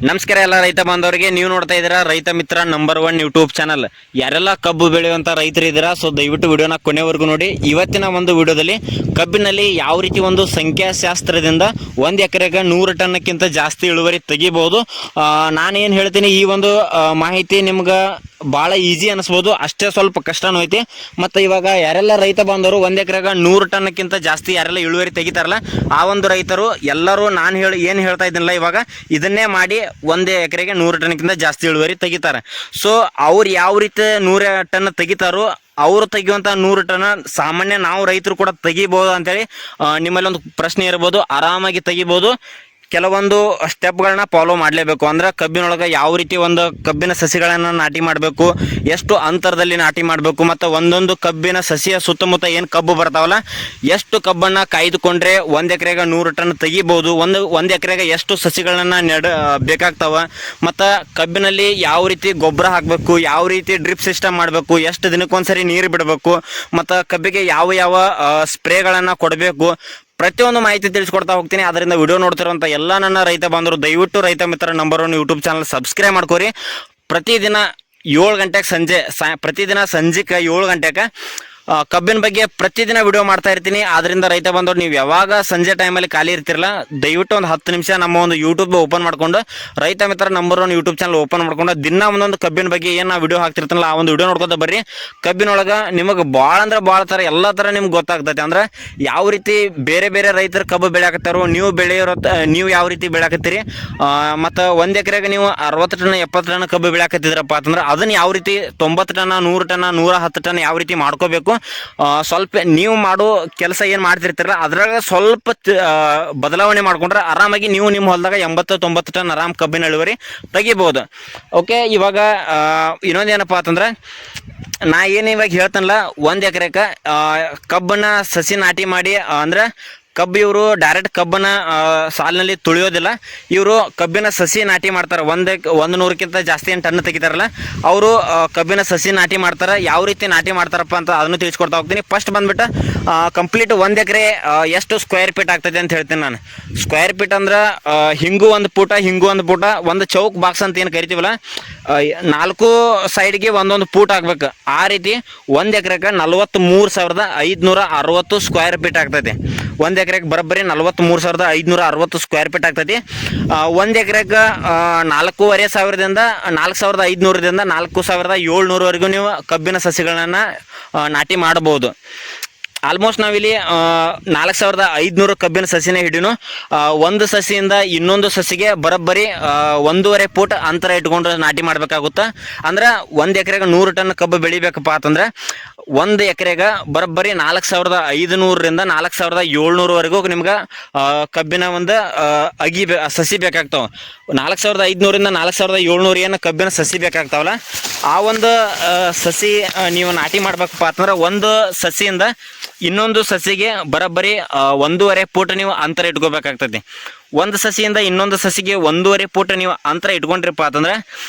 ನಮಸ್ಕಾರ ಎಲ್ಲ ರೈತ ಬಾಂಧವರಿಗೆ. ನೀವು ನೋಡ್ತಾ ಇದ್ದೀರಾ ರೈತ ಮಿತ್ರ ನಂಬರ್ 1 ಯೂಟ್ಯೂಬ್ ಚಾನಲ್. ಯಾರೆಲ್ಲ ಕಬ್ಬು ಬೆಳೆಯುವಂತ ರೈತರು ಇದ್ದೀರಾ, ಸೊ ದಯವಿಟ್ಟು ವಿಡಿಯೋನ ಕೊನೆವರೆಗೂ ನೋಡಿ. ಇವತ್ತಿನ ಒಂದು ವಿಡಿಯೋದಲ್ಲಿ ಕಬ್ಬಿನಲ್ಲಿ ಯಾವ ರೀತಿ ಒಂದು ಸಂಖ್ಯಾಶಾಸ್ತ್ರದಿಂದ 1 ಎಕರೆಗೆ 100 ಟನ್ಕ್ಕಿಂತ ಜಾಸ್ತಿ ಇಳುವರಿ ತೆಗಿಬಹುದು. ನಾನೇನು ಹೇಳ್ತೀನಿ, ಈ ಒಂದು ಮಾಹಿತಿ ನಿಮ್ಗೆ ಭಾಳ ಈಸಿ ಅನಿಸ್ಬೋದು, ಅಷ್ಟೇ ಸ್ವಲ್ಪ ಕಷ್ಟನೂ ಐತಿ. ಮತ್ತು ಇವಾಗ ಯಾರೆಲ್ಲ ರೈತ ಬಾಂಧವರು 1 ಎಕರೆಗೆ 100 ಟನ್ಕ್ಕಿಂತ ಜಾಸ್ತಿ ಯಾರೆಲ್ಲ ಇಳುವರಿ ತೆಗಿತಾರಲ್ಲ, ಆ ಒಂದು ರೈತರು ಎಲ್ಲರೂ ನಾನು ಏನು ಹೇಳ್ತಾ ಇದ್ದೀನಲ್ಲ, ಇವಾಗ ಇದನ್ನೇ ಮಾಡಿ 1 ಎಕರೆಗೆ 100 ಟನ್ಕ್ಕಿಂತ ಜಾಸ್ತಿ ಇಳುವರಿ ತೆಗಿತಾರೆ. ಸೊ ಅವ್ರು ಯಾವ ರೀತಿ 100 ಟನ್ ತೆಗಿತಾರೋ ಅವರು ತೆಗಿಯುವಂಥ 100 ಟನ್ ಸಾಮಾನ್ಯ ನಾವು ರೈತರು ಕೂಡ ತೆಗಿಬೋದು ಅಂತೇಳಿ ನಿಮ್ಮಲ್ಲಿ ಒಂದು ಪ್ರಶ್ನೆ ಇರ್ಬೋದು. ಆರಾಮಾಗಿ ತೆಗಿಬೋದು. ಕೆಲವೊಂದು ಸ್ಟೆಪ್ಗಳನ್ನ ಫಾಲೋ ಮಾಡಲೇಬೇಕು. ಅಂದ್ರೆ ಕಬ್ಬಿನೊಳಗೆ ಯಾವ ರೀತಿ ಒಂದು ಕಬ್ಬಿನ ಸಸಿಗಳನ್ನು ನಾಟಿ ಮಾಡಬೇಕು, ಎಷ್ಟು ಅಂತರದಲ್ಲಿ ನಾಟಿ ಮಾಡಬೇಕು, ಮತ್ತು ಒಂದೊಂದು ಕಬ್ಬಿನ ಸಸಿಯ ಸುತ್ತಮುತ್ತ ಏನು ಕಬ್ಬು ಬರ್ತಾವಲ್ಲ, ಎಷ್ಟು ಕಬ್ಬನ್ನು ಕಾಯ್ದುಕೊಂಡ್ರೆ 1 ಎಕರೆಗೆ 100 ಟನ್ ತೆಗಿಬೋದು, ಒಂದು ಎಕರೆಗೆ ಎಷ್ಟು ಸಸಿಗಳನ್ನು ಬೇಕಾಗ್ತಾವ, ಮತ್ತು ಕಬ್ಬಿನಲ್ಲಿ ಯಾವ ರೀತಿ ಗೊಬ್ಬರ ಹಾಕಬೇಕು, ಯಾವ ರೀತಿ ಡ್ರಿಪ್ ಸಿಸ್ಟಮ್ ಮಾಡಬೇಕು, ಎಷ್ಟು ದಿನಕ್ಕೊಂದ್ಸರಿ ನೀರು ಬಿಡಬೇಕು, ಮತ್ತು ಕಬ್ಬಿಗೆ ಯಾವ ಯಾವ ಸ್ಪ್ರೇಗಳನ್ನು ಕೊಡಬೇಕು, ಪ್ರತಿಯೊಂದು ಮಾಹಿತಿ ತಿಳಿಸ್ಕೊಡ್ತಾ ಹೋಗ್ತೀನಿ. ಅದರಿಂದ ವಿಡಿಯೋ ನೋಡ್ತಿರುವಂಥ ಎಲ್ಲ ನನ್ನ ರೈತ ಬಾಂಧವರು ದಯವಿಟ್ಟು ರೈತ ಮಿತ್ರ ನಂಬರ್ 1 ಯೂಟ್ಯೂಬ್ ಚಾನಲ್ ಸಬ್ಸ್ಕ್ರೈಬ್ ಮಾಡ್ಕೋರಿ. ಪ್ರತಿದಿನ 7 ಗಂಟೆಗೆ ಪ್ರತಿದಿನ ಸಂಜೆಗೆ 7 ಗಂಟೆಗೆ ಕಬ್ಬಿನ ಬಗ್ಗೆ ಪ್ರತಿದಿನ ವಿಡಿಯೋ ಮಾಡ್ತಾ ಇರ್ತೀನಿ. ಆದ್ದರಿಂದ ರೈತ ಬಂದವರು ನೀವು ಯಾವಾಗ ಸಂಜೆ ಟೈಮಲ್ಲಿ ಖಾಲಿ ಇರ್ತಿರಲ್ಲ, ದಯವಿಟ್ಟು ಒಂದು 10 ನಿಮಿಷ ನಮ್ಮ ಒಂದು ಯೂಟ್ಯೂಬ್ ಓಪನ್ ಮಾಡ್ಕೊಂಡು ರೈತ ಮಿತ್ರ ನಂಬರ್ 1 ಯೂಟ್ಯೂಬ್ ಚಾನಲ್ ಓಪನ್ ಮಾಡ್ಕೊಂಡು ದಿನ ಒಂದೊಂದು ಕಬ್ಬಿನ ಬಗ್ಗೆ ಏನು ವಿಡಿಯೋ ಹಾಕ್ತಿರ್ತಾನಲ್ಲ, ಆ ಒಂದು ವಿಡಿಯೋ ನೋಡ್ಕೊತ ಬರ್ರಿ. ಕಬ್ಬಿನೊಳಗೆ ನಿಮಗೆ ಭಾಳ ಅಂದ್ರೆ ಭಾಳ ಥರ ಎಲ್ಲ ಥರ ನಿಮ್ಗೆ ಗೊತ್ತಾಗ್ತೈತೆ. ಅಂದ್ರೆ ಯಾವ ರೀತಿ ಬೇರೆ ಬೇರೆ ರೈತರು ಕಬ್ಬು ಬೆಳೆಯಾಕತ್ತಾರೋ, ನೀವು ಯಾವ ರೀತಿ ಬೆಳೆಯಾಕತ್ತೀರಿ, ಮತ್ತು 1 ಎಕರೆಗೆ ನೀವು 60 ಟನ್ 70 ಟನ್ ಕಬ್ಬು ಬೆಳೆಯಾಕತ್ತಿದ್ರಪ್ಪ ಅಂತಂದ್ರೆ ಅದನ್ನು ಯಾವ ರೀತಿ 90 ಟನ್ 100 ಟನ್ 110 ಟನ್ ಯಾವ ರೀತಿ ಮಾಡ್ಕೋಬೇಕು, ಸ್ವಲ್ಪ ನೀವು ಮಾಡೋ ಕೆಲಸ ಏನು ಮಾಡ್ತಿರ್ತೀರಲ್ಲ ಅದ್ರಾಗ ಸ್ವಲ್ಪ ಬದಲಾವಣೆ ಮಾಡ್ಕೊಂಡ್ರೆ ಆರಾಮಾಗಿ ನೀವು ನಿಮ್ಮ ಹೊಲದಾಗ 80-90 ಟನ್ ಆರಾಮ್ ಕಬ್ಬಿನ ಇಳುವರಿ ತೆಗಿಬೋದು. ಓಕೆ, ಇವಾಗ ಇನ್ನೊಂದೇನಪ್ಪ ಅಂತಂದ್ರೆ ನಾ ಏನು ಇವಾಗ ಹೇಳ್ತಾನಲ್ಲ, 1 ಎಕರೆಗೆ ಕಬ್ಬನ್ನ ಸಸಿ ನಾಟಿ ಮಾಡಿ ಅಂದ್ರೆ ಕಬ್ಬು ಇವರು ಡೈರೆಕ್ಟ್ ಕಬ್ಬನ್ನ ಸಾಲಿನಲ್ಲಿ ತುಳಿಯೋದಿಲ್ಲ. ಇವರು ಕಬ್ಬಿನ ಸಸಿ ನಾಟಿ ಮಾಡ್ತಾರೆ. 100ಕ್ಕಿಂತ ಜಾಸ್ತಿ ಏನು ಟನ್ ತೆಗಿತಾರಲ್ಲ ಅವರು ಕಬ್ಬಿನ ಸಸಿ ನಾಟಿ ಮಾಡ್ತಾರೆ. ಯಾವ ರೀತಿ ನಾಟಿ ಮಾಡ್ತಾರಪ್ಪ ಅಂತ ಅದನ್ನು ತಿಳಿಸ್ಕೊಡ್ತಾ ಹೋಗ್ತೀನಿ. ಫಸ್ಟ್ ಬಂದ್ಬಿಟ್ಟು ಕಂಪ್ಲೀಟ್ 1 ಎಕರೆ ಎಷ್ಟು ಸ್ಕ್ವೇರ್ ಫೀಟ್ ಆಗ್ತದೆ ಅಂತ ಹೇಳ್ತೀನಿ ನಾನು. ಸ್ಕ್ವೇರ್ ಫೀಟ್ ಅಂದ್ರೆ ಹಿಂಗೂ ಒಂದು ಪುಟ, ಒಂದು ಚೌಕ್ ಬಾಕ್ಸ್ ಅಂತ ಏನು ಕರಿತೀವಲ್ಲ, 4 ಸೈಡ್ಗೆ ಒಂದೊಂದು ಫೂಟ್ ಆಗ್ಬೇಕು. ಆ ರೀತಿ 1 ಎಕರೆಗೆ 43,560 ಸ್ಕ್ವೇರ್ ಫೀಟ್ ಆಗ್ತೈತಿ. 1 ಎಕರೆಗೆ ಬರೋಬ್ಬರಿ 43,560 ಸ್ಕ್ವೇರ್ ಫೀಟ್ ಆಗ್ತೈತಿ. 1 ಎಕರೆಗೆ 4,500ದಿಂದ 4,500ದಿಂದ 4,700ವರೆಗೂ ನೀವು ಕಬ್ಬಿನ ಸಸಿಗಳನ್ನು ನಾಟಿ ಮಾಡಬಹುದು. ಆಲ್ಮೋಸ್ಟ್ ನಾವಿಲ್ಲಿ 4,500 ಕಬ್ಬಿನ ಸಸಿನೇ ಹಿಡಿನು. ಒಂದು ಸಸಿಯಿಂದ ಇನ್ನೊಂದು ಸಸಿಗೆ ಬರೋಬ್ಬರಿ 1.5 ಫೂಟ್ ಅಂತರ ಇಟ್ಕೊಂಡು ನಾಟಿ ಮಾಡಬೇಕಾಗುತ್ತೆ. ಅಂದ್ರೆ 1 ಎಕರೆಗೆ 100 ಟನ್ ಕಬ್ಬು ಬೆಳಿಬೇಕಪ್ಪ ಅಂತಂದ್ರೆ 1 ಎಕರೆಗೆ ಬರೋಬ್ಬರಿ 4,500ರಿಂದ 4,700ವರೆಗೂ ನಿಮ್ಗೆ ಕಬ್ಬಿನ ಒಂದು ಸಸಿ ಬೇಕಾಗ್ತಾವೆ. 4,500ರಿಂದ 4,700 ಏನು ಕಬ್ಬಿನ ಸಸಿ ಬೇಕಾಗ್ತಾವಲ್ಲ, ಆ ಒಂದು ಸಸಿ ನೀವು ನಾಟಿ ಮಾಡ್ಬೇಕಪ್ಪ ಅಂತಂದ್ರೆ ಒಂದು ಸಸಿಯಿಂದ ಇನ್ನೊಂದು ಸಸಿಗೆ ಬರೋಬ್ಬರಿ 1.5 ಫೂಟ್ ನೀವು ಅಂತರ ಇಟ್ಕೋಬೇಕಾಗ್ತದೆ. ಒಂದು ಸಸಿಯಿಂದ ಇನ್ನೊಂದು ಸಸಿಗೆ 1.5 ಫೂಟ್ ನೀವು ಅಂತರ ಇಟ್ಕೊಂಡ್ರಿಪ್ಪ ಅಂತಂದ್ರೆ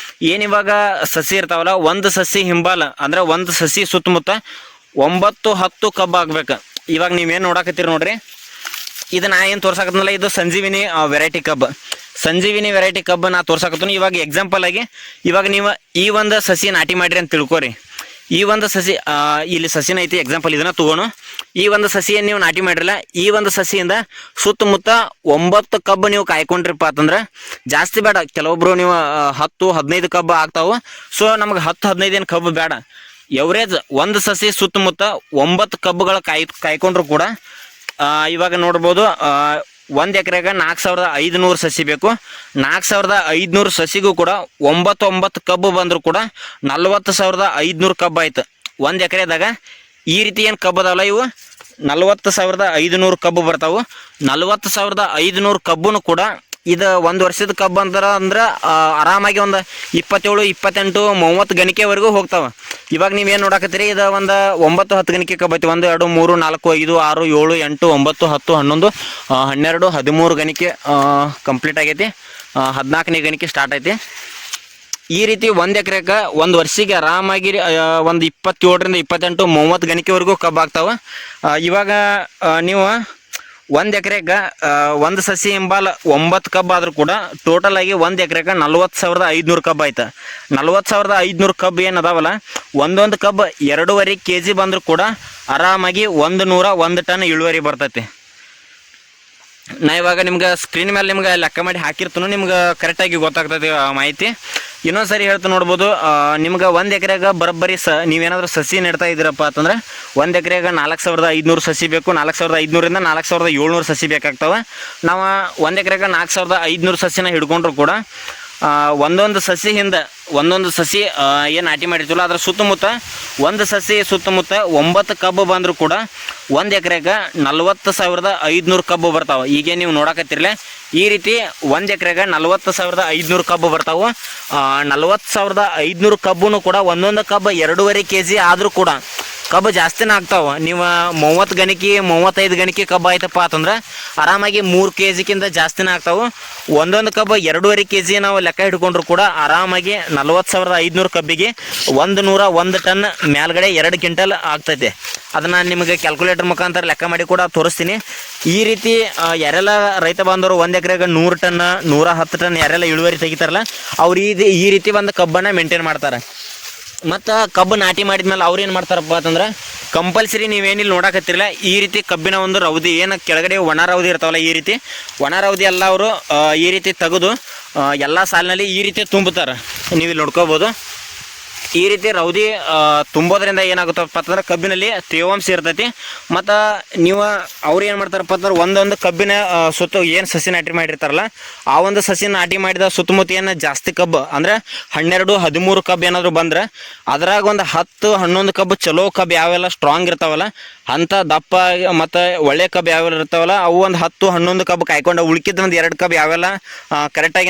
ಏನಿವಾಗ ಸಸಿ ಇರ್ತಾವಲ್ಲ, ಒಂದು ಸಸಿ ಹಿಂಬಾಲ ಅಂದ್ರೆ ಒಂದು ಸಸಿ ಸುತ್ತಮುತ್ತ 9-10 ಕಬ್ಬು ಆಗ್ಬೇಕು. ಇವಾಗ ನೀವೇನು ನೋಡಾಕತ್ತೀರಿ ನೋಡ್ರಿ, ಇದು ನಾ ಏನು ತೋರ್ಸಾಕತ್ತನಲ್ಲ, ಇದು ಸಂಜೀವಿನಿ ವೆರೈಟಿ ಕಬ್ಬು ನಾ ತೋರ್ಸಾಕತ್ತೀನಿ. ಇವಾಗ ಎಕ್ಸಾಂಪಲ್ ಆಗಿ ಇವಾಗ ನೀವು ಈ ಒಂದು ಸಸಿ ನಾಟಿ ಮಾಡಿರಿ ಅಂತ ತಿಳ್ಕೊರಿ. ಈ ಒಂದು ಸಸಿ ಇಲ್ಲಿ ಸಸಿನ ಐತಿ, ಎಕ್ಸಾಂಪಲ್ ಇದನ್ನ ತಗೋಣ. ಈ ಒಂದು ಸಸಿಯನ್ನು ನೀವು ನಾಟಿ ಮಾಡಿರಲ್ಲ, ಈ ಒಂದು ಸಸಿಯಿಂದ ಸುತ್ತಮುತ್ತ 9 ಕಬ್ಬು ನೀವು ಕಾಯ್ಕೊಂಡ್ರಿಪ್ಪ ಅಂತಂದ್ರೆ ಜಾಸ್ತಿ ಬೇಡ. ಕೆಲವೊಬ್ರು ನೀವು 10-15 ಕಬ್ಬು ಆಗ್ತಾವೆ. ಸೊ ನಮ್ಗೆ 10-15 ಏನು ಕಬ್ಬು ಬೇಡ. ಎವರೇಜ್ ಒಂದು ಸಸಿ ಸುತ್ತಮುತ್ತ 9 ಕಬ್ಬುಗಳ ಕಾಯ್ಕೊಂಡ್ರು ಕೂಡ ಇವಾಗ ನೋಡ್ಬೋದು 1 ಎಕರೆಗೆ 4,500 ಸಸಿ ಬೇಕು. 4,500 ಸಸಿಗೂ ಕೂಡ 9 ಕಬ್ಬು ಬಂದರೂ ಕೂಡ 40,500 ಕಬ್ಬು ಆಯ್ತು 1 ಎಕರೆದಾಗ. ಈ ರೀತಿ ಏನು ಕಬ್ಬು ಅದಾವಲ್ಲ, ಇವು 40,500 ಕಬ್ಬು ಬರ್ತಾವೆ. 40,500 ಕಬ್ಬು ಕೂಡ ಇದು 1 ವರ್ಷದ ಕಬ್ಬು ಅಂದ್ರೆ ಆರಾಮಾಗಿ ಒಂದು 27, 28, 30 ಗಣಿಕೆವರೆಗೂ ಹೋಗ್ತಾವೆ. ಇವಾಗ ನೀವೇನು ನೋಡಾಕತ್ತೀರಿ, ಇದು ಒಂದು 9-10 ಗಣಿಕೆ ಕಬ್ಬು ಐತಿ. 1, 2, 3, 4, 5, 6, 7, 8, 9, 10, 11, 12, 13 ಗಣಿಕೆ ಕಂಪ್ಲೀಟ್ ಆಗೈತಿ. 14ನೇ ಗಣಿಕೆ ಸ್ಟಾರ್ಟ್ ಐತಿ. ಈ ರೀತಿ 1 ಎಕರೆಗೆ 1 ವರ್ಷಿಗೆ ಆರಾಮಾಗಿ ಒಂದು 27ರಿಂದ 28, 30 ಗಣಿಕೆವರೆಗೂ ಕಬ್ಬು ಆಗ್ತಾವೆ. ಇವಾಗ ನೀವು ಒಂದು ಎಕರೆಗೆ ಒಂದು ಸಸಿ ಹಿಂಬಾಲ 9 ಕಬ್ಬು ಆದರೂ ಕೂಡ ಟೋಟಲ್ ಆಗಿ ಒಂದು ಎಕರೆಗೆ 40,500 ಕಬ್ಬು ಆಯ್ತು. 40,500 ಕಬ್ಬು ಏನು ಅದಾವಲ್ಲ, ಒಂದೊಂದು ಕಬ್ಬು 2.5 kg ಬಂದರೂ ಕೂಡ ಆರಾಮಾಗಿ 101 ಟನ್ ಇಳುವರಿ ಬರ್ತೈತಿ. ನಾ ಇವಾಗ ನಿಮ್ಗೆ ಸ್ಕ್ರೀನ್ ಮೇಲೆ ನಿಮ್ಗೆ ಲೆಕ್ಕ ಮಾಡಿ ಹಾಕಿರ್ತೀನಿ, ನಿಮ್ಗೆ ಕರೆಕ್ಟಾಗಿ ಗೊತ್ತಾಗ್ತದೆ ಮಾಹಿತಿ. ಇನ್ನೊಂದು ಸರಿ ಹೇಳ್ತೀನಿ ನೋಡ್ಬೋದು. ನಿಮ್ಗೆ ಒಂದು ಎಕರೆಗೆ ಬರೋಬ್ಬರಿ ನೀವೇನಾದರೂ ಸಸಿ ನೆಡ್ತಾ ಇದ್ದೀರಪ್ಪ ಅಂತಂದ್ರೆ ಒಂದು ಎಕರೆಗೆ 4,500 ಸಸಿ ಬೇಕು. 4,500ರಿಂದ 4,700 ಸಸಿ ಬೇಕಾಗ್ತವೆ. ನಾವು ಒಂದು ಎಕರೆಗೆ 4,500 ಸಸಿನ ಹಿಡ್ಕೊಂಡ್ರು ಕೂಡ ಒಂದೊಂದು ಸಸಿ ಹಿಂದೆ ಒಂದೊಂದು ಸಸಿ ಏನು ನಾಟಿ ಮಾಡಿರ್ತೀವಲ್ಲ ಅದ್ರ ಸುತ್ತಮುತ್ತ ಒಂದು ಸಸಿ ಸುತ್ತಮುತ್ತ 9 ಕಬ್ಬು ಬಂದರೂ ಕೂಡ ಒಂದು ಎಕರೆಗೆ 40,500 ಕಬ್ಬು ಬರ್ತಾವೆ. ಈಗ ನೀವು ನೋಡಕತ್ತಿರಲೇ ಈ ರೀತಿ ಒಂದು ಎಕರೆಗೆ 40,500 ಕಬ್ಬು ಬರ್ತಾವೆ. 40,500 ಕಬ್ಬು ಕೂಡ ಒಂದೊಂದು ಕಬ್ಬು 2.5 kg ಆದರೂ ಕೂಡ ಕಬ್ಬು ಜಾಸ್ತಿನೇ ಆಗ್ತಾವೆ. ನೀವು 30 ಗಣಿಕೆ 35 ಗಣಿಕೆ ಕಬ್ಬು ಆಯ್ತಪ್ಪ ಅಂತಂದ್ರೆ ಆರಾಮಾಗಿ 3 kgಕ್ಕಿಂತ ಜಾಸ್ತಿನೇ ಆಗ್ತಾವೆ. ಒಂದೊಂದು ಕಬ್ಬು 2.5 kg ನಾವು ಲೆಕ್ಕ ಹಿಡ್ಕೊಂಡ್ರು ಕೂಡ ಆರಾಮಾಗಿ 40,500 ಕಬ್ಬಿಗೆ 101 ಟನ್ ಮೇಲ್ಗಡೆ 2 ಕ್ವಿಂಟಲ್ ಆಗ್ತೈತೆ. ಅದನ್ನು ನಿಮಗೆ ಕ್ಯಾಲ್ಕುಲೇಟರ್ ಮುಖಾಂತರ ಲೆಕ್ಕ ಮಾಡಿ ಕೂಡ ತೋರಿಸ್ತೀನಿ. ಈ ರೀತಿ ಯಾರೆಲ್ಲ ರೈತ ಬಾಂಧವರು ಒಂದು ಎಕರೆಗೆ 100 ಟನ್ 110 ಟನ್ ಯಾರೆಲ್ಲ ಇಳುವರಿ ತೆಗಿತಾರಲ್ಲ ಅವ್ರು ಈ ರೀತಿ ಒಂದು ಕಬ್ಬನ್ನು ಮೇಂಟೈನ್ ಮಾಡ್ತಾರೆ. ಮತ್ತು ಕಬ್ಬು ನಾಟಿ ಮಾಡಿದ್ಮೇಲೆ ಅವ್ರು ಏನು ಮಾಡ್ತಾರಪ್ಪ ಅಂತಂದ್ರೆ ಕಂಪಲ್ಸರಿ ನೀವೇನಿಲ್ಲ ನೋಡಕತ್ತಿರಲ್ಲ ಈ ರೀತಿ ಕಬ್ಬಿನ ಒಂದು ರೌದಿ ಏನು ಕೆಳಗಡೆ ಒಣ ರೌದಿ ಇರ್ತಾವಲ್ಲ, ಈ ರೀತಿ ಒಣ ರೌದಿ ಎಲ್ಲ ಅವರು ಈ ರೀತಿ ತೆಗೆದು ಎಲ್ಲ ಸಾಲಿನಲ್ಲಿ ಈ ರೀತಿ ತುಂಬುತ್ತಾರೆ. ನೀವು ಇಲ್ಲಿ ನೋಡ್ಕೋಬೋದು. ಈ ರೀತಿ ರೌದಿ ತುಂಬೋದ್ರಿಂದ ಏನಾಗುತ್ತಪ್ಪ ಅಂತಂದ್ರೆ ಕಬ್ಬಿನಲ್ಲಿ ತೇವಾಂಶ ಇರ್ತೈತಿ. ಮತ್ತು ನೀವು ಅವ್ರು ಏನು ಮಾಡ್ತಾರಪ್ಪ ಅಂತಂದ್ರೆ ಒಂದೊಂದು ಕಬ್ಬಿನ ಸುತ್ತ ಏನು ಸಸಿ ನಾಟಿ ಮಾಡಿರ್ತಾರಲ್ಲ ಆ ಒಂದು ಸಸಿ ನಾಟಿ ಮಾಡಿದ ಸುತ್ತಮುತ್ತ ಏನು ಜಾಸ್ತಿ ಕಬ್ಬು ಅಂದರೆ 12-13 ಕಬ್ಬು ಏನಾದರೂ ಬಂದ್ರೆ ಅದ್ರಾಗ ಒಂದು 10-11 ಕಬ್ಬು ಚಲೋ ಕಬ್ಬು ಯಾವೆಲ್ಲ ಸ್ಟ್ರಾಂಗ್ ಇರ್ತಾವಲ್ಲ ಅಂಥ ದಪ್ಪ ಮತ್ತು ಒಳ್ಳೆ ಕಬ್ಬು ಯಾವೆಲ್ಲ ಇರ್ತಾವಲ್ಲ ಅವು ಒಂದು 10-11 ಕಬ್ಬು ಕಾಯ್ಕೊಂಡು ಉಳ್ಕಿದ್ದು ಒಂದು 2 ಕಬ್ಬು ಯಾವೆಲ್ಲ ಕರೆಕ್ಟಾಗಿ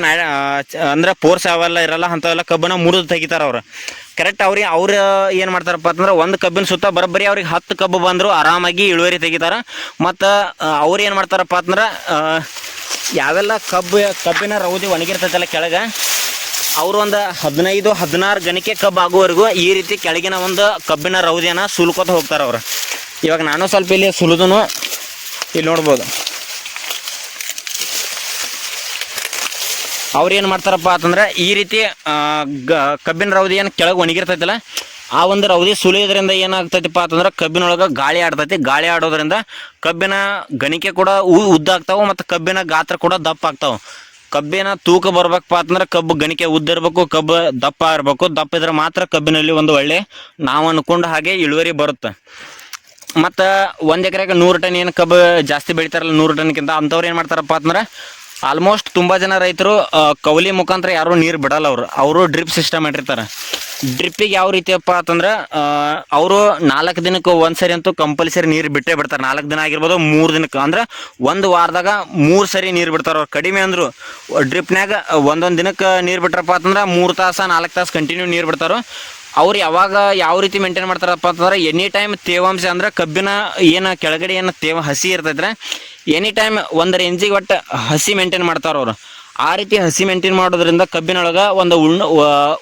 ಅಂದರೆ ಪೋರ್ಸ್ ಯಾವೆಲ್ಲ ಇರಲ್ಲ ಅಂಥವೆಲ್ಲ ಕಬ್ಬನ್ನ ಮುರಿದು ತೆಗಿತಾರೆ ಅವ್ರು. ಕರೆಕ್ಟ್ ಅವ್ರು ಏನು ಮಾಡ್ತಾರಪ್ಪ ಅಂತಂದ್ರೆ ಒಂದು ಕಬ್ಬಿನ ಸುತ್ತ ಬರೋಬ್ಬರಿ ಅವ್ರಿಗೆ 10 ಕಬ್ಬು ಬಂದರೂ ಆರಾಮಾಗಿ ಇಳುವರಿ ತೆಗಿತಾರೆ. ಮತ್ತು ಅವ್ರು ಏನು ಮಾಡ್ತಾರಪ್ಪ ಅಂತಂದ್ರೆ ಯಾವೆಲ್ಲ ಕಬ್ಬಿನ ರೌದಿ ಒಣಗಿರ್ತೈತಲ್ಲ ಕೆಳಗೆ ಅವರು ಒಂದು 15-16 ಗಣಿಕೆ ಕಬ್ಬು ಆಗುವವರೆಗೂ ಈ ರೀತಿ ಕೆಳಗಿನ ಒಂದು ಕಬ್ಬಿನ ರೌದಿಯನ್ನು ಸುಲ್ಕೋತ ಹೋಗ್ತಾರೆ ಅವರು. ಇವಾಗ ನಾನು ಸ್ವಲ್ಪ ಇಲ್ಲಿ ಸುಲಿದನು ಇಲ್ಲಿ ನೋಡ್ಬೋದು. ಅವ್ರು ಏನು ಮಾಡ್ತಾರಪ್ಪ ಅಂತಂದ್ರೆ ಈ ರೀತಿ ಕಬ್ಬಿನ ರೌದಿ ಏನು ಕೆಳಗೆ ಒಣಗಿರ್ತೈತಲ್ಲ ಆ ಒಂದು ರೌದಿ ಸುಲಿಯೋದ್ರಿಂದ ಏನಾಗ್ತೈತಿಪ್ಪ ಅಂತಂದ್ರೆ ಕಬ್ಬಿನೊಳಗೆ ಗಾಳಿ ಆಡ್ತೈತಿ. ಗಾಳಿ ಆಡೋದ್ರಿಂದ ಕಬ್ಬಿನ ಗಣಿಕೆ ಕೂಡ ಉದ್ದ ಆಗ್ತಾವೆ ಮತ್ತು ಕಬ್ಬಿನ ಗಾತ್ರ ಕೂಡ ದಪ್ಪ ಆಗ್ತಾವೆ. ಕಬ್ಬಿನ ತೂಕ ಬರ್ಬೇಕಪ್ಪ ಅಂತಂದ್ರೆ ಕಬ್ಬು ಗಣಿಕೆ ಉದ್ದ ಇರಬೇಕು, ಕಬ್ಬು ದಪ್ಪ ಇರಬೇಕು. ದಪ್ಪ ಇದ್ರೆ ಮಾತ್ರ ಕಬ್ಬಿನಲ್ಲಿ ಒಂದು ಒಳ್ಳೆ ನಾವು ಅನ್ಕೊಂಡು ಹಾಗೆ ಇಳುವರಿ ಬರುತ್ತೆ. ಮತ್ತು ಒಂದು ಎಕರೆಗೆ 100 ಟನ್ ಏನು ಕಬ್ಬು ಜಾಸ್ತಿ ಬೆಳಿತಾರಲ್ಲ 100 ಟನ್ಗಿಂತ ಅಂಥವ್ರು ಏನು ಮಾಡ್ತಾರಪ್ಪ ಅಂತಂದ್ರೆ ಆಲ್ಮೋಸ್ಟ್ ತುಂಬ ಜನ ರೈತರು ಕೌಲಿ ಮುಖಾಂತರ ಯಾರೂ ನೀರು ಬಿಡಲ್ಲ. ಅವರು ಡ್ರಿಪ್ ಸಿಸ್ಟಮ್ ಮಾಡಿರ್ತಾರೆ. ಡ್ರಿಪ್ಪಿಗೆ ಯಾವ ರೀತಿಯಪ್ಪ ಅಂತಂದ್ರೆ ಅವರು 4 ದಿನಕ್ಕೆ ಒಂದು ಸರಿ ಅಂತೂ ಕಂಪಲ್ಸರಿ ನೀರು ಬಿಟ್ಟೇ ಬಿಡ್ತಾರೆ. 4 ದಿನ ಆಗಿರ್ಬೋದು 3 ದಿನಕ್ಕೆ ಅಂದ್ರೆ ಒಂದು ವಾರದಾಗ 3 ಸರಿ ನೀರು ಬಿಡ್ತಾರೆ. ಅವ್ರು ಕಡಿಮೆ ಅಂದರು ಡ್ರಿಪ್ನಾಗ ಒಂದೊಂದು ದಿನಕ್ಕೆ ನೀರು ಬಿಟ್ರಪ್ಪ ಅಂತಂದ್ರೆ 3 ತಾಸು 4 ತಾಸು ಕಂಟಿನ್ಯೂ ನೀರು ಬಿಡ್ತಾರೆ. ಅವ್ರು ಯಾವಾಗ ಯಾವ ರೀತಿ ಮೇಂಟೈನ್ ಮಾಡ್ತಾರಪ್ಪ ಅಂತಂದ್ರೆ ಎನಿ ಟೈಮ್ ತೇವಾಂಶ ಅಂದ್ರೆ ಕಬ್ಬಿನ ಏನು ಕೆಳಗಡೆ ಏನು ಹಸಿ ಇರ್ತೈದ್ರೆ ಎನಿ ಟೈಮ್ ಒಂದು ರೇಂಜಿಗೆ ಒಟ್ಟು ಹಸಿ ಮೇಂಟೈನ್ ಮಾಡ್ತಾರೆ ಅವರು. ಆ ರೀತಿ ಹಸಿ ಮೇಂಟೈನ್ ಮಾಡೋದ್ರಿಂದ ಕಬ್ಬಿನೊಳಗೆ ಒಂದು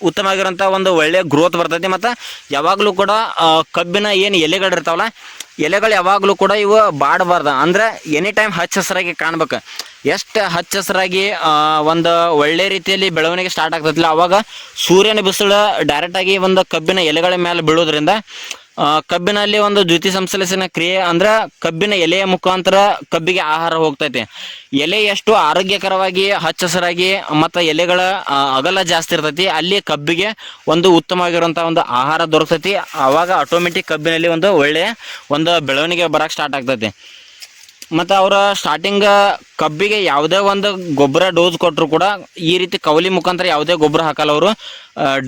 ಉತ್ತಮವಾಗಿರೋಂಥ ಒಂದು ಒಳ್ಳೆಯ ಗ್ರೋತ್ ಬರ್ತೈತಿ. ಮತ್ತು ಯಾವಾಗಲೂ ಕೂಡ ಕಬ್ಬಿನ ಏನು ಎಲೆಗಳು ಇರ್ತಾವಲ್ಲ ಎಲೆಗಳು ಯಾವಾಗಲೂ ಕೂಡ ಇವು ಬಾಡಬಾರ್ದು. ಅಂದರೆ ಎನಿ ಟೈಮ್ ಹಚ್ಚ ಹಸಿರಾಗಿ ಕಾಣ್ಬೇಕು. ಎಷ್ಟು ಹಚ್ಚ ಹಸಿರಾಗಿ ಒಂದು ಒಳ್ಳೆ ರೀತಿಯಲ್ಲಿ ಬೆಳವಣಿಗೆ ಸ್ಟಾರ್ಟ್ ಆಗ್ತೈತಿಲ್ಲ ಅವಾಗ ಸೂರ್ಯನ ಬಿಸಿಲು ಡೈರೆಕ್ಟಾಗಿ ಒಂದು ಕಬ್ಬಿನ ಎಲೆಗಳ ಮೇಲೆ ಬೀಳೋದ್ರಿಂದ ಕಬ್ಬಿನಲ್ಲಿ ಒಂದು ದ್ಯುತಿ ಸಂಶ್ಲೇಷಣ ಕ್ರಿಯೆ ಅಂದ್ರೆ ಕಬ್ಬಿನ ಎಲೆಯ ಮುಖಾಂತರ ಕಬ್ಬಿಗೆ ಆಹಾರ ಹೋಗ್ತೈತೆ. ಎಲೆ ಎಷ್ಟು ಆರೋಗ್ಯಕರವಾಗಿ ಹಚ್ಚ ಹಸಿರಾಗಿ ಮತ್ತು ಎಲೆಗಳ ಅಗಲ ಜಾಸ್ತಿ ಇರ್ತೈತಿ ಅಲ್ಲಿ ಕಬ್ಬಿಗೆ ಒಂದು ಉತ್ತಮವಾಗಿರುವಂಥ ಒಂದು ಆಹಾರ ದೊರಕತೈತಿ. ಆವಾಗ ಆಟೋಮೆಟಿಕ್ ಕಬ್ಬಿನಲ್ಲಿ ಒಂದು ಒಳ್ಳೆಯ ಒಂದು ಬೆಳವಣಿಗೆ ಬರೋಕ್ಕೆ ಸ್ಟಾರ್ಟ್ ಆಗ್ತೈತಿ. ಮತ್ತು ಅವರ ಸ್ಟಾರ್ಟಿಂಗ್ ಕಬ್ಬಿಗೆ ಯಾವುದೇ ಒಂದು ಗೊಬ್ಬರ ಡೋಸ್ ಕೊಟ್ಟರು ಕೂಡ ಈ ರೀತಿ ಕವಲಿ ಮುಖಾಂತರ ಯಾವುದೇ ಗೊಬ್ಬರ ಹಾಕಲ್ಲ. ಅವರು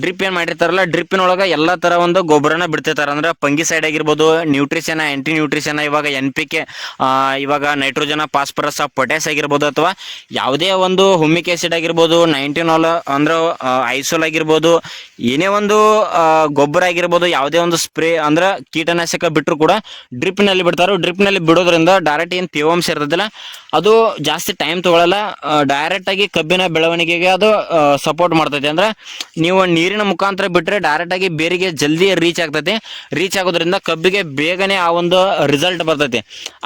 ಡ್ರಿಪ್ ಏನು ಮಾಡಿರ್ತಾರಲ್ಲ ಡ್ರಿಪ್ಪಿನೊಳಗೆ ಎಲ್ಲ ಥರ ಒಂದು ಗೊಬ್ಬರನ ಬಿಡ್ತಿರ್ತಾರೆ. ಅಂದರೆ ಫಂಗಿಸೈಡ್ ಆಗಿರ್ಬೋದು, ನ್ಯೂಟ್ರಿಷನ್, ಆ್ಯಂಟಿ ನ್ಯೂಟ್ರಿಷನ್, ಇವಾಗ NPK, ಇವಾಗ ನೈಟ್ರೋಜನ್, ಫಾಸ್ಫರಸ್, ಪೊಟ್ಯಾಸ್ ಆಗಿರ್ಬೋದು, ಅಥವಾ ಯಾವುದೇ ಒಂದು ಹುಮಿಕ್ ಆ್ಯಸಿಡ್ ಆಗಿರ್ಬೋದು, 19 ಅಂದ್ರೆ ಐಸೋಲ್ ಆಗಿರ್ಬೋದು, ಏನೇ ಒಂದು ಗೊಬ್ಬರ ಆಗಿರ್ಬೋದು, ಯಾವುದೇ ಒಂದು ಸ್ಪ್ರೇ ಅಂದ್ರೆ ಕೀಟನಾಶಕ ಬಿಟ್ಟರು ಕೂಡ ಡ್ರಿಪ್ನಲ್ಲಿ ಬಿಡ್ತಾರೆ. ಡ್ರಿಪ್ನಲ್ಲಿ ಬಿಡೋದ್ರಿಂದ ಡೈರೆಕ್ಟ್ ಏನು ತೇವಾಂಶ ಇರ್ತದಿಲ್ಲ ಅದು ಜಾಸ್ತಿ ಟೈಮ್ ತೊಗೊಳ್ಳಲ್ಲ. ಡೈರೆಕ್ಟಾಗಿ ಕಬ್ಬಿನ ಬೆಳವಣಿಗೆಗೆ ಅದು ಸಪೋರ್ಟ್ ಮಾಡ್ತೈತೆ. ಅಂದರೆ ನೀವು ನೀರಿನ ಮುಖಾಂತರ ಬಿಟ್ಟರೆ ಡೈರೆಕ್ಟಾಗಿ ಬೇರಿಗೆ ಜಲ್ದಿ ರೀಚ್ ಆಗ್ತೈತಿ. ರೀಚ್ ಆಗೋದ್ರಿಂದ ಕಬ್ಬಿಗೆ ಬೇಗನೆ ಆ ಒಂದು ರಿಸಲ್ಟ್ ಬರ್ತೈತಿ.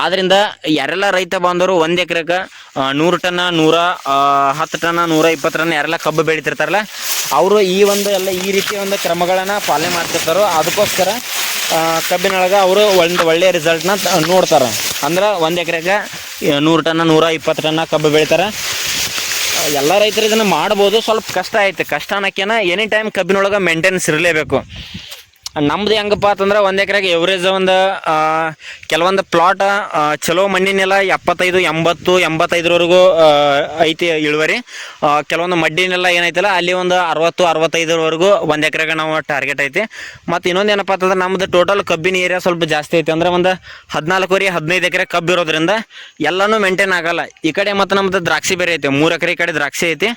ಆದ್ದರಿಂದ ಯಾರೆಲ್ಲ ರೈತ ಬಾಂಧವರು 1 ಎಕರೆಗೆ 100 ಟನ್ 110 ಟನ್ 120 ಟನ್ ಯಾರೆಲ್ಲ ಕಬ್ಬು ಬೆಳಿತಿರ್ತಾರಲ್ಲ ಅವರು ಈ ರೀತಿಯ ಒಂದು ಕ್ರಮಗಳನ್ನು ಪಾಲನೆ ಮಾಡ್ತಿರ್ತಾರೋ ಅದಕ್ಕೋಸ್ಕರ ಕಬ್ಬಿನೊಳಗೆ ಅವರು ಒಂದು ಒಳ್ಳೆಯ ರಿಸಲ್ಟ್ನ ನೋಡ್ತಾರೆ. ಅಂದ್ರೆ 1 ಎಕರೆಗೆ 100 ಟನ್ 120 ಟನ್ ಕಬ್ಬು ಬೆಳಿತಾರೆ. ಎಲ್ಲ ರೈತರು ಇದನ್ನು ಮಾಡ್ಬೋದು, ಸ್ವಲ್ಪ ಕಷ್ಟ ಐತೆ. ಕಷ್ಟ ಅನ್ನೋಕ್ಕೇನ ಎನಿ ಟೈಮ್ ಕಬ್ಬಿನೊಳಗೆ ಮೇಂಟೆನೆನ್ಸ್ ಇರಲೇಬೇಕು. ನಮ್ದು ಹೆಂಗಪ್ಪ ಅಂತಂದ್ರೆ 1 ಎಕರೆಗೆ ಎವರೇಜ್ ಒಂದು ಕೆಲವೊಂದು ಪ್ಲಾಟ್ ಚಲೋ ಮಣ್ಣಿನೆಲ್ಲ 75 80 85ವರೆಗೂ ಐತಿ ಇಳುವರಿ. ಕೆಲವೊಂದು ಮಡ್ಡಿನೆಲ್ಲ ಏನೈತಲ್ಲ ಅಲ್ಲಿ ಒಂದು 60 65ವರೆಗೂ 1 ಎಕರೆಗೆ ನಾವು ಟಾರ್ಗೆಟ್ ಐತಿ. ಮತ್ತು ಇನ್ನೊಂದು ಏನಪ್ಪ ಅಂತಂದ್ರೆ ನಮ್ದು ಟೋಟಲ್ ಕಬ್ಬಿನ ಏರಿಯಾ ಸ್ವಲ್ಪ ಜಾಸ್ತಿ ಐತಿ. ಅಂದ್ರೆ ಒಂದು 14 15 ಎಕರೆ ಕಬ್ಬು ಇರೋದ್ರಿಂದ ಎಲ್ಲನೂ ಮೇಂಟೈನ್ ಆಗಲ್ಲ. ಈ ಕಡೆ ಮತ್ತು ನಮ್ದು ದ್ರಾಕ್ಷಿ ಬೇರೆ ಐತಿ, 3 ಎಕರೆ ಈ ಕಡೆ ದ್ರಾಕ್ಷಿ ಐತಿ.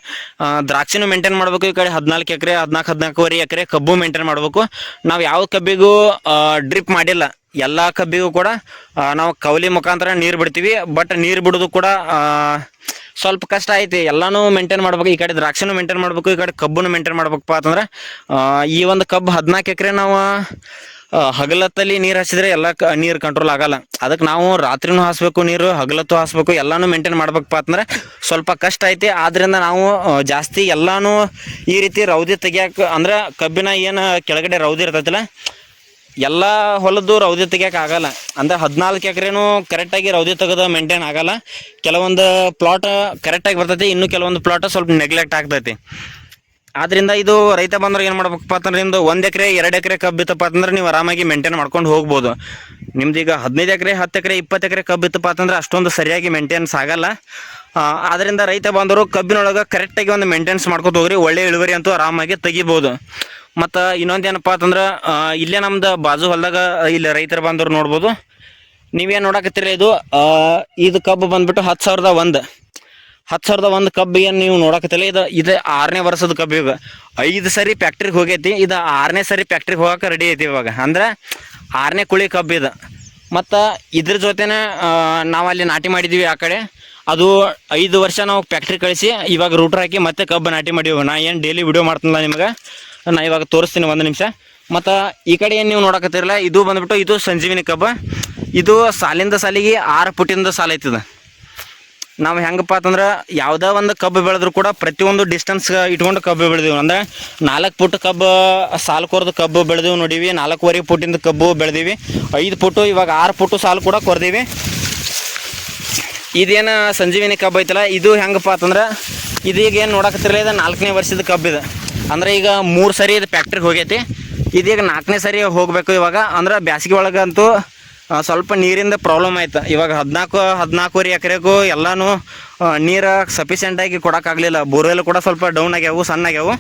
ದ್ರಾಕ್ಷಿನೂ ಮೇಂಟೈನ್ ಮಾಡಬೇಕು. ಈ ಕಡೆ 14 ಎಕರೆ 14 ಎಕರೆ ಕಬ್ಬು ಮೇಂಟೈನ್ ಮಾಡಬೇಕು. ನಾವು ಯಾವ ಕಬ್ಬಿಗೂ ಡ್ರಿಪ್ ಮಾಡಿಲ್ಲ. ಎಲ್ಲ ಕಬ್ಬಿಗೂ ಕೂಡ ನಾವು ಕೌಲಿ ಮುಖಾಂತರ ನೀರು ಬಿಡ್ತೀವಿ. ಬಟ್ ನೀರು ಬಿಡೋದು ಕೂಡ ಸ್ವಲ್ಪ ಕಷ್ಟ ಐತಿ. ಎಲ್ಲನೂ ಮೇಂಟೈನ್ ಮಾಡ್ಬೇಕು. ಈ ಕಡೆ ದ್ರಾಕ್ಷಿನೂ ಮೇಂಟೈನ್ ಮಾಡಬೇಕು, ಈ ಕಡೆ ಕಬ್ಬನ್ನು ಮೇಂಟೈನ್ ಮಾಡ್ಬೇಕಪ್ಪ ಅಂತಂದ್ರೆ ಈ ಒಂದು ಕಬ್ಬು 14 ಎಕರೆ ನಾವು ಹಗಲತ್ತಲ್ಲಿ ನೀರು ಹಚ್ಚಿದ್ರೆ ಎಲ್ಲ ನೀರು ಕಂಟ್ರೋಲ್ ಆಗಲ್ಲ. ಅದಕ್ಕೆ ನಾವು ರಾತ್ರಿನೂ ಹಾಸ್ಬೇಕು ನೀರು, ಹಗಲತ್ತು ಹಾಸ್ಬೇಕು, ಎಲ್ಲನೂ ಮೇಂಟೈನ್ ಮಾಡ್ಬೇಕಪ್ಪ ಅಂತಂದ್ರೆ ಸ್ವಲ್ಪ ಕಷ್ಟ ಐತಿ. ಆದ್ದರಿಂದ ನಾವು ಜಾಸ್ತಿ ಎಲ್ಲನೂ ಈ ರೀತಿ ರೌದಿ ತೆಗಿಯೋಕೆ ಅಂದ್ರೆ ಕಬ್ಬಿನ ಏನು ಕೆಳಗಡೆ ರೌದಿ ಇರ್ತೈತಿಲ್ಲ ಎಲ್ಲ ಹೊಲದ್ದು ರೌದಿ ತೆಗಿಯೋಕೆ ಆಗಲ್ಲ. ಅಂದರೆ 14 ಎಕರೆನೂ ಕರೆಕ್ಟಾಗಿ ರೌದಿ ತೆಗೆದು ಮೇಂಟೈನ್ ಆಗಲ್ಲ. ಕೆಲವೊಂದು ಪ್ಲಾಟ್ ಕರೆಕ್ಟಾಗಿ ಬರ್ತೈತಿ, ಇನ್ನು ಕೆಲವೊಂದು ಪ್ಲಾಟ್ ಸ್ವಲ್ಪ ನೆಗ್ಲೆಕ್ಟ್ ಆಗ್ತೈತಿ. ಆದ್ದರಿಂದ ಇದು ರೈತ ಬಂದ್ರೆ ಏನು ಮಾಡ್ಬೇಕಪ್ಪ ಅಂತಂದ್ರೆ ನಿಮ್ದು 1 ಎಕರೆ 2 ಎಕರೆ ಕಬ್ಬು ಇತ್ತಪ್ಪ ಅಂತಂದ್ರೆ ನೀವು ಆರಾಮಾಗಿ ಮೇಂಟೈನ್ ಮಾಡ್ಕೊಂಡು ಹೋಗ್ಬೋದು. ನಿಮ್ದು ಈಗ 15 ಎಕರೆ 10 ಎಕರೆ 20 ಎಕರೆ ಕಬ್ಬು ಇತ್ತಪ್ಪ ಅಂತಂದ್ರೆ ಅಷ್ಟೊಂದು ಸರಿಯಾಗಿ ಮೇಂಟೆನ್ಸ್ ಆಗಲ್ಲ. ಆದ್ದರಿಂದ ರೈತ ಬಂದರು ಕಬ್ಬಿನೊಳಗೆ ಕರೆಕ್ಟಾಗಿ ಒಂದು ಮೇಂಟೆನ್ಸ್ ಮಾಡ್ಕೊತ ಹೋಗ್ರಿ, ಒಳ್ಳೆ ಇಳುವರಿ ಅಂತೂ ಆರಾಮಾಗಿ ತೆಗಿಬೋದು. ಮತ್ತು ಇನ್ನೊಂದು ಏನಪ್ಪ ಅಂತಂದ್ರೆ ಇಲ್ಲೇ ನಮ್ದು ಬಾಜು ಹೊಲದಾಗ ಇಲ್ಲಿ ರೈತರು ಬಂದವರು ನೋಡ್ಬೋದು. ನೀವೇನು ನೋಡಕತ್ತೀರಿ ಇದು ಕಬ್ಬು ಬಂದ್ಬಿಟ್ಟು 10,001 ಕಬ್ಬು ಏನು ನೀವು ನೋಡಕತ್ತಿಲ್ಲ. ಇದು 6ನೇ ವರ್ಷದ ಕಬ್ಬು. ಈಗ 5 ಸರಿ ಫ್ಯಾಕ್ಟ್ರಿಗೆ ಹೋಗೈತಿ, ಇದು 6ನೇ ಸರಿ ಫ್ಯಾಕ್ಟ್ರಿಗೆ ಹೋಗಕ್ಕೆ ರೆಡಿ ಐತಿ. ಇವಾಗ ಅಂದ್ರೆ 6ನೇ ಕುಳಿ ಕಬ್ಬು ಇದು. ಮತ್ತು ಇದ್ರ ಜೊತೆನೇ ನಾವು ಅಲ್ಲಿ ನಾಟಿ ಮಾಡಿದ್ದೀವಿ ಆ ಕಡೆ. ಅದು 5 ವರ್ಷ ನಾವು ಫ್ಯಾಕ್ಟ್ರಿ ಕಳಿಸಿ ಇವಾಗ ರೂಟ್ರ್ ಹಾಕಿ ಮತ್ತೆ ಕಬ್ಬು ನಾಟಿ ಮಾಡಿವಿ. ನಾ ಏನು ಡೈಲಿ ವಿಡಿಯೋ ಮಾಡ್ತೀನಲ್ಲ ನಿಮಗೆ, ನಾ ಇವಾಗ ತೋರಿಸ್ತೀನಿ 1 ನಿಮಿಷ. ಮತ್ತು ಈ ಕಡೆ ಏನು ನೀವು ನೋಡಕತ್ತಿರಲ್ಲ ಇದು ಬಂದ್ಬಿಟ್ಟು ಇದು ಸಂಜೀವಿನಿ ಕಬ್ಬು. ಇದು ಸಾಲಿಂದ ಸಾಲಿಗೆ 6 ಫುಟಿಂದ ಸಾಲ ಐತಿದ. ನಾವು ಹೆಂಗಪ್ಪ ಅಂತಂದ್ರೆ ಯಾವುದೇ ಒಂದು ಕಬ್ಬು ಬೆಳೆದ್ರು ಕೂಡ ಪ್ರತಿಯೊಂದು ಡಿಸ್ಟೆನ್ಸ್ ಇಟ್ಕೊಂಡು ಕಬ್ಬು ಬೆಳೆದೀವಿ. ಅಂದರೆ 4 ಫುಟ್ ಕಬ್ಬು ಸಾಲು ಕೊರ್ದು ಕಬ್ಬು ಬೆಳೆದೀವಿ ನೋಡೀವಿ, 4.5 ಫುಟಿಂದ ಕಬ್ಬು ಬೆಳೆದೀವಿ, 5 ಫುಟು ಇವಾಗ 6 ಫುಟು ಸಾಲು ಕೂಡ ಕೊರ್ದೀವಿ. ಇದೇನು ಸಂಜೀವಿನಿ ಕಬ್ಬು ಐತಲ್ಲ ಇದು ಹೆಂಗಪ್ಪ ಅಂತಂದ್ರೆ ಇದೀಗ ಏನು ನೋಡಕತ್ತಿರಲ್ಲ ಇದು 4ನೇ ವರ್ಷದ ಕಬ್ಬು ಇದು. ಅಂದರೆ ಈಗ 3 ಸರಿ ಇದು ಫ್ಯಾಕ್ಟ್ರಿಗೆ ಹೋಗೈತಿ, ಇದೀಗ 4ನೇ ಸರಿ ಹೋಗಬೇಕು ಇವಾಗ. ಅಂದ್ರೆ ಬ್ಯಾಸಿಗೆ ಒಳಗಂತೂ ಸ್ವಲ್ಪ ನೀರಿಂದ ಪ್ರಾಬ್ಲಮ್ ಆಯ್ತು. ಇವಾಗ 14 ಎಕರೆಗೂ ಎಲ್ಲನೂ ನೀರು ಸಫಿಷಿಯೆಂಟಾಗಿ ಕೊಡೋಕ್ಕಾಗಲಿಲ್ಲ. ಬೋರ್ವೆಲ್ ಕೂಡ ಸ್ವಲ್ಪ ಡೌನ್ ಆಗ್ಯಾವು, ಸಣ್ಣ ಆಗ್ಯಾವು.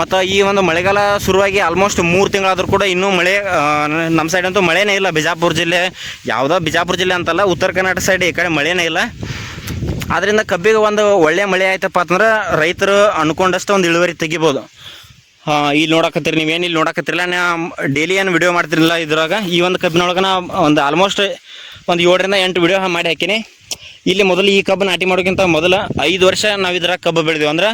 ಮತ್ತು ಈ ಒಂದು ಮಳೆಗಾಲ ಶುರುವಾಗಿ ಆಲ್ಮೋಸ್ಟ್ 3 ತಿಂಗಳಾದರೂ ಕೂಡ ಇನ್ನೂ ಮಳೆ ನಮ್ಮ ಸೈಡ್ ಅಂತೂ ಮಳೆನೇ ಇಲ್ಲ. ಬಿಜಾಪುರ ಜಿಲ್ಲೆ ಯಾವುದೋ ಬಿಜಾಪುರ ಜಿಲ್ಲೆ ಅಂತಲ್ಲ, ಉತ್ತರ ಕರ್ನಾಟಕ ಸೈಡ್ ಈ ಕಡೆ ಮಳೆನೇ ಇಲ್ಲ. ಆದ್ದರಿಂದ ಕಬ್ಬಿಗೆ ಒಂದು ಒಳ್ಳೆ ಮಳೆ ಆಯ್ತಪ್ಪ ಅಂತಂದ್ರೆ ರೈತರು ಅನ್ಕೊಂಡಷ್ಟು ಒಂದು ಇಳುವರಿ ತೆಗಿಬೋದು. ಇಲ್ಲಿ ನೋಡಕತ್ತೀರಿ ನೀವೇನು ಇಲ್ಲಿ ನೋಡಕತ್ತಿರಲ್ಲ, ನಾ ಡೈಲಿ ಏನು ವಿಡಿಯೋ ಮಾಡ್ತಿರಲಿಲ್ಲ ಇದ್ರಾಗ. ಈ ಒಂದು ಕಬ್ಬಿನೊಳಗೆ ನಾ ಒಂದು ಆಲ್ಮೋಸ್ಟ್ ಒಂದು 7 ರಿಂದ 8 ವಿಡಿಯೋ ಮಾಡಿ ಹಾಕಿನಿ. ಇಲ್ಲಿ ಮೊದಲು ಈ ಕಬ್ಬು ನಾಟಿ ಮಾಡೋಕ್ಕಿಂತ ಮೊದಲು 5 ವರ್ಷ ನಾವು ಇದ್ರಾಗ ಕಬ್ಬು ಬೆಳೆದೀವಿ. ಅಂದ್ರೆ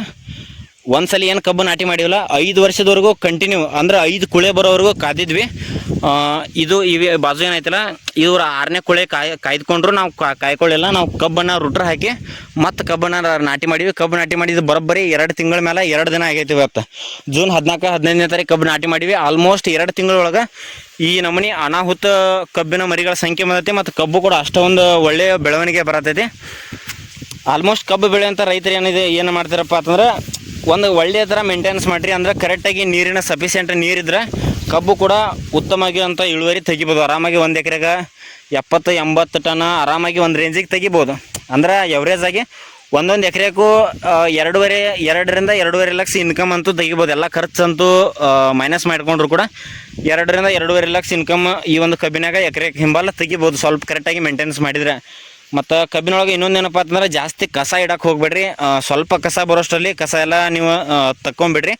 ಒಂದ್ಸಲ ಏನು ಕಬ್ಬು ನಾಟಿ ಮಾಡಿವಲ್ಲ 5 ವರ್ಷದವರೆಗೂ ಕಂಟಿನ್ಯೂ ಅಂದ್ರೆ 5 ಕುಳೆ ಬರೋವರೆಗೂ ಕಾದಿದ್ವಿ. ಇದು ಇವೆ ಬಾಜು ಏನೈತಲ್ಲ ಇವ್ರ 6ನೇ ಕುಳೆ ಕಾಯ್ದುಕೊಂಡ್ರು ನಾವು ಕಾಯ್ಕೊಳ್ಳಿಲ್ಲ. ನಾವು ಕಬ್ಬನ್ನು ರೂಟ್ರ್ ಹಾಕಿ ಮತ್ತು ಕಬ್ಬನ್ನು ನಾಟಿ ಮಾಡಿವಿ. ಕಬ್ಬು ನಾಟಿ ಮಾಡಿದ್ದು ಬರೋಬ್ಬರಿ 2 ತಿಂಗಳ ಮೇಲೆ 2 ದಿನ ಆಗೈತಿ. ಇವತ್ತು ಜೂನ್ 14-15ನೇ ತಾರೀಕು ಕಬ್ಬು ನಾಟಿ ಮಾಡಿವಿ. ಆಲ್ಮೋಸ್ಟ್ 2 ತಿಂಗಳೊಳಗೆ ಈ ನಮೂನಿ ಅನಾಹುತ ಕಬ್ಬಿನ ಮರಿಗಳ ಸಂಖ್ಯೆ ಬಂದೈತಿ ಮತ್ತು ಕಬ್ಬು ಕೂಡ ಅಷ್ಟೊಂದು ಒಳ್ಳೆಯ ಬೆಳವಣಿಗೆ ಬರತೈತಿ. ಆಲ್ಮೋಸ್ಟ್ ಕಬ್ಬು ಬೆಳೆಯುವಂಥ ರೈತರು ಏನು ಮಾಡ್ತಾರಪ್ಪ ಅಂತಂದ್ರೆ ಒಂದು ಒಳ್ಳೆಯ ಥರ ಮೇಂಟೆನೆನ್ಸ್ ಮಾಡಿರಿ. ಅಂದರೆ ಕರೆಕ್ಟಾಗಿ ನೀರಿನ ಸಫಿಷಿಯೆಂಟ್ ನೀರಿದ್ರೆ ಕಬ್ಬು ಕೂಡ ಉತ್ತಮವಾಗಿ ಅಂತ ಇಳುವರಿ ತೆಗಿಬೋದು. ಆರಾಮಾಗಿ 1 ಎಕರೆಗೆ 70-80 ಟನ್ ಆರಾಮಾಗಿ ಒಂದು ರೇಂಜಿಗೆ ತೆಗಿಬೋದು. ಅಂದ್ರೆ ಎವರೇಜ್ ಆಗಿ ಒಂದೊಂದು ಎಕರೆಗೂ 2 ರಿಂದ 2.5 ಲಕ್ಷ ಇನ್ಕಮ್ ಅಂತೂ ತೆಗಿಬೋದು. ಎಲ್ಲ ಖರ್ಚಂತೂ ಮೈನಸ್ ಮಾಡ್ಕೊಂಡ್ರು ಕೂಡ 2 ರಿಂದ 2.5 ಲಕ್ಷ ಇನ್ಕಮ್ ಈ ಒಂದು ಕಬ್ಬಿನಾಗ ಎಕರೆ ಹಿಂಬಾಲ ತೆಗಿಬೋದು ಸ್ವಲ್ಪ ಕರೆಕ್ಟಾಗಿ ಮೇಂಟೆನೆನ್ಸ್ ಮಾಡಿದರೆ. ಮತ್ತು ಕಬ್ಬಿನೊಳಗೆ ಇನ್ನೊಂದೇನಪ್ಪ ಅಂತಂದ್ರೆ ಜಾಸ್ತಿ ಕಸ ಇಡಕ್ಕೆ ಹೋಗ್ಬೇಡ್ರಿ. ಸ್ವಲ್ಪ ಕಸ ಬರೋಷ್ಟರಲ್ಲಿ ಕಸ ಎಲ್ಲ ನೀವು ತಕ್ಕೊಂಬಿಡ್ರಿ.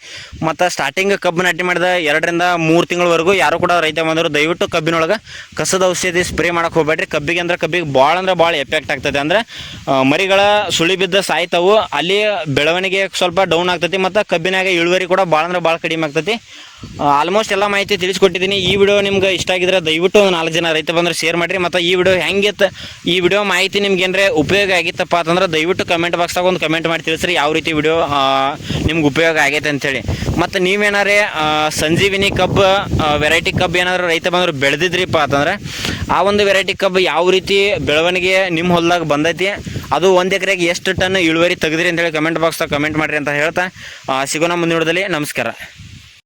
ಮತ್ತು ಸ್ಟಾರ್ಟಿಂಗ್ ಕಬ್ಬು ನಾಟಿ ಮಾಡಿದ 2 ರಿಂದ 3 ತಿಂಗಳವರೆಗೂ ಯಾರು ಕೂಡ ರೈತ ಬಂದರು ದಯವಿಟ್ಟು ಕಬ್ಬಿನೊಳಗೆ ಕಸದ ಔಷಧಿ ಸ್ಪ್ರೇ ಮಾಡಕ್ಕೆ ಹೋಗ್ಬೇಡ್ರಿ. ಕಬ್ಬಿಗೆ ಭಾಳ ಎಫೆಕ್ಟ್ ಆಗ್ತದೆ. ಅಂದರೆ ಮರಿಗಳ ಸುಳಿ ಬಿದ್ದ ಸಾಯ್ತಾವು, ಅಲ್ಲಿ ಬೆಳವಣಿಗೆ ಸ್ವಲ್ಪ ಡೌನ್ ಆಗ್ತೈತಿ ಮತ್ತು ಕಬ್ಬಿನಾಗ ಇಳುವರಿ ಕೂಡ ಭಾಳ ಕಡಿಮೆ ಆಗ್ತೈತಿ. ಆಲ್ಮೋಸ್ಟ್ ಎಲ್ಲ ಮಾಹಿತಿ ತಿಳಿಸ್ಕೊಟ್ಟಿದ್ದೀನಿ. ಈ ವಿಡಿಯೋ ನಿಮ್ಗೆ ಇಷ್ಟ ಆಗಿದ್ರೆ ದಯವಿಟ್ಟು 4 ಜನ ರೈತ ಬಂದರೆ ಶೇರ್ ಮಾಡಿರಿ. ಮತ್ತು ಈ ವಿಡಿಯೋ ಹೆಂಗಿತ್ತು, ಈ ವಿಡಿಯೋ ಮಾಹಿತಿ ನಿಮ್ಗೆ ಏನಾರೆ ಉಪಯೋಗ ಆಗಿತ್ತಪ್ಪ ಅಂತಂದ್ರೆ ದಯವಿಟ್ಟು ಕಮೆಂಟ್ ಬಾಕ್ಸ್ದಾಗ ಒಂದು ಕಮೆಂಟ್ ಮಾಡಿ ತಿಳಿಸ್ರಿ ಯಾವ ರೀತಿ ವಿಡಿಯೋ ನಿಮ್ಗೆ ಉಪಯೋಗ ಆಗೈತೆ ಅಂಥೇಳಿ. ಮತ್ತು ನೀವೇನಾರೇ ಸಂಜೀವಿನಿ ಕಬ್ಬು ವೆರೈಟಿ ಕಬ್ಬು ಏನಾದರೂ ರೈತ ಬಂದರು ಬೆಳೆದಿದ್ರಿಪ್ಪ ಅಂತಂದ್ರೆ ಆ ಒಂದು ವೆರೈಟಿ ಕಬ್ಬು ಯಾವ ರೀತಿ ಬೆಳವಣಿಗೆ ನಿಮ್ಮ ಹೊಲದಾಗ ಬಂದೈತಿ, ಅದು 1 ಎಕರೆಗೆ ಎಷ್ಟು ಟನ್ ಇಳುವರಿ ತೆಗೆದ್ರಿ ಅಂತೇಳಿ ಕಮೆಂಟ್ ಬಾಕ್ಸ್ದಾಗ ಕಮೆಂಟ್ ಮಾಡಿರಿ ಅಂತ ಹೇಳ್ತಾ ಸಿಗೋಣ ಮುಂದಿನ ವಿಡಿಯೋದಲ್ಲಿ. ನಮಸ್ಕಾರ.